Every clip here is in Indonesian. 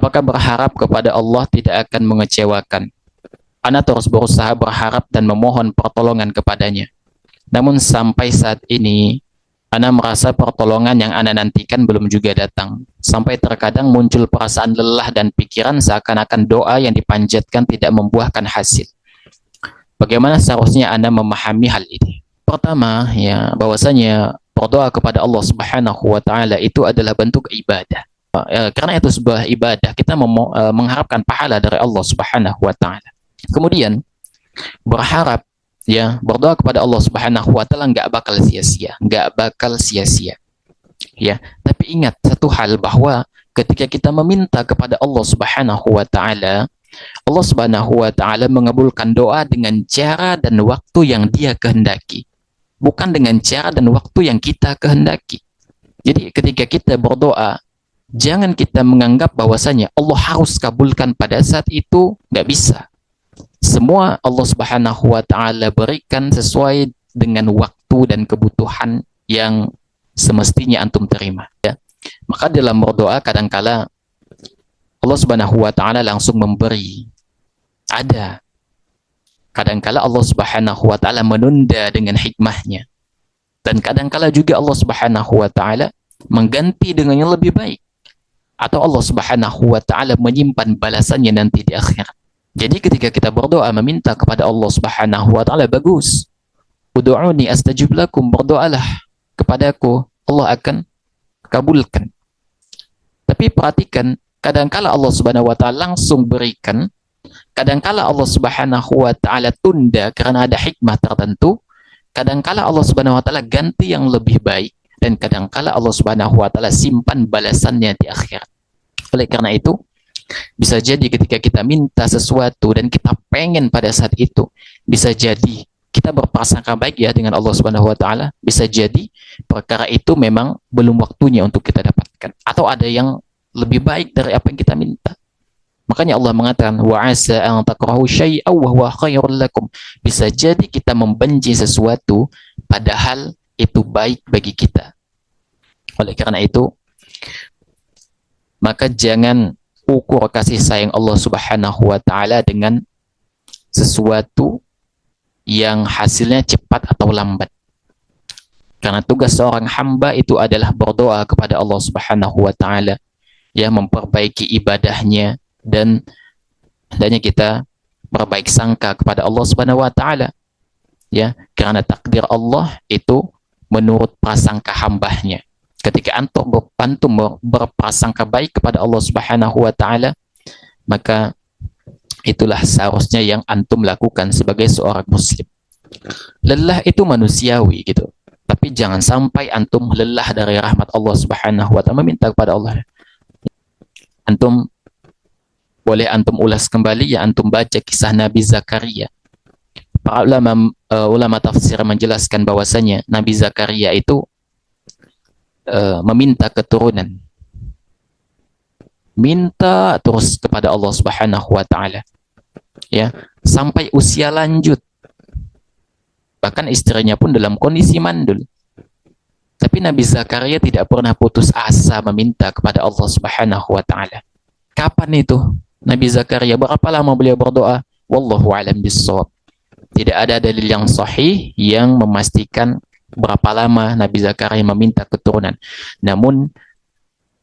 Apakah berharap kepada Allah tidak akan mengecewakan? Ana terus berusaha berharap dan memohon pertolongan kepadanya. Namun sampai saat ini, Ana merasa pertolongan yang Ana nantikan belum juga datang. Sampai terkadang muncul perasaan lelah dan pikiran seakan-akan doa yang dipanjatkan tidak membuahkan hasil. Bagaimana seharusnya Ana memahami hal ini? Pertama, ya, bahwasanya berdoa kepada Allah Subhanahu wa taala itu adalah bentuk ibadah. Karena itu sebuah ibadah, kita mengharapkan pahala dari Allah Subhanahu wa taala. Kemudian berharap, ya, berdoa kepada Allah Subhanahu wa taala nggak bakal sia-sia, ya. Tapi ingat satu hal, bahwa ketika kita meminta kepada Allah Subhanahu wa taala, Allah Subhanahu wa taala mengabulkan doa dengan cara dan waktu yang Dia kehendaki, bukan dengan cara dan waktu yang kita kehendaki. Jadi ketika kita berdoa, jangan kita menganggap bahwasanya Allah harus kabulkan pada saat itu, nggak bisa. Semua Allah Subhanahu wa taala berikan sesuai dengan waktu dan kebutuhan yang semestinya antum terima, ya. Maka dalam berdoa kadangkala Allah Subhanahu wa taala langsung memberi. Ada kadangkala Allah Subhanahu wa taala menunda dengan hikmahnya. Dan kadangkala juga Allah Subhanahu wa taala mengganti dengan yang lebih baik. Atau Allah Subhanahu wa taala menyimpan balasannya nanti di akhirat. Jadi ketika kita berdoa meminta kepada Allah Subhanahu wa taala, bagus. Ud'uni astajib lakum, berdoalah kepadaku, Allah akan kabulkan. Tapi perhatikan, kadangkala Allah Subhanahu wa taala langsung berikan, kadangkala Allah Subhanahu wa taala tunda karena ada hikmah tertentu, kadangkala Allah Subhanahu wa taala ganti yang lebih baik, dan kadangkala Allah Subhanahu wa taala simpan balasannya di akhirat. Oleh karena itu, bisa jadi ketika kita minta sesuatu dan kita pengen pada saat itu, bisa jadi kita berprasangka baik, ya, dengan Allah Subhanahu wa taala, bisa jadi perkara itu memang belum waktunya untuk kita dapatkan, atau ada yang lebih baik dari apa yang kita minta. Makanya Allah mengatakan, wa asa an takrahu syai'aw wa huwa khairul lakum. Bisa jadi kita membenci sesuatu padahal itu baik bagi kita. Oleh karena itu, maka jangan ukur kasih sayang Allah Subhanahu wa taala dengan sesuatu yang hasilnya cepat atau lambat. Karena tugas seorang hamba itu adalah berdoa kepada Allah Subhanahu wa taala, ya, memperbaiki ibadahnya, dan hendaknya kita berbaik sangka kepada Allah Subhanahu wa taala, ya, karena takdir Allah itu menurut prasangka hambanya. Ketika antum berprasangka baik kepada Allah Subhanahu wa taala, maka itulah seharusnya yang antum lakukan sebagai seorang muslim. Lelah itu manusiawi, gitu. Tapi jangan sampai antum lelah dari rahmat Allah Subhanahu wa taala meminta kepada Allah. Antum boleh antum ulas kembali, ya, antum baca kisah Nabi Zakaria. Para ulama tafsir menjelaskan bahwasanya Nabi Zakaria itu meminta keturunan, minta terus kepada Allah Subhanahu wa taala, ya, sampai usia lanjut. Bahkan istrinya pun dalam kondisi mandul. Tapi Nabi Zakaria tidak pernah putus asa meminta kepada Allah Subhanahu wa taala. Kapan itu Nabi Zakaria, berapa lama beliau berdoa? Wallahu a'lam bissawab. Tidak ada dalil yang sahih yang memastikan berapa lama Nabi Zakaria meminta keturunan. Namun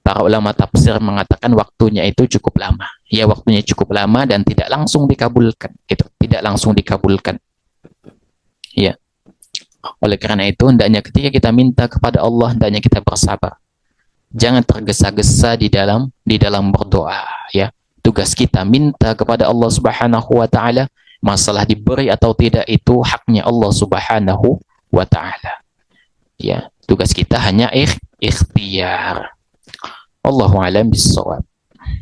para ulama tafsir mengatakan waktunya itu cukup lama. Ya, waktunya cukup lama dan tidak langsung dikabulkan. Itu tidak langsung dikabulkan. Ya. Oleh karena itu, hendaknya ketika kita minta kepada Allah, hendaknya kita bersabar. Jangan tergesa-gesa di dalam berdoa, ya. Tugas kita minta kepada Allah Subhanahu wa taala, masalah diberi atau tidak itu haknya Allah Subhanahu wa ta'ala. Ya, tugas kita hanya ikhtiar. Allahu a'lam bissawab.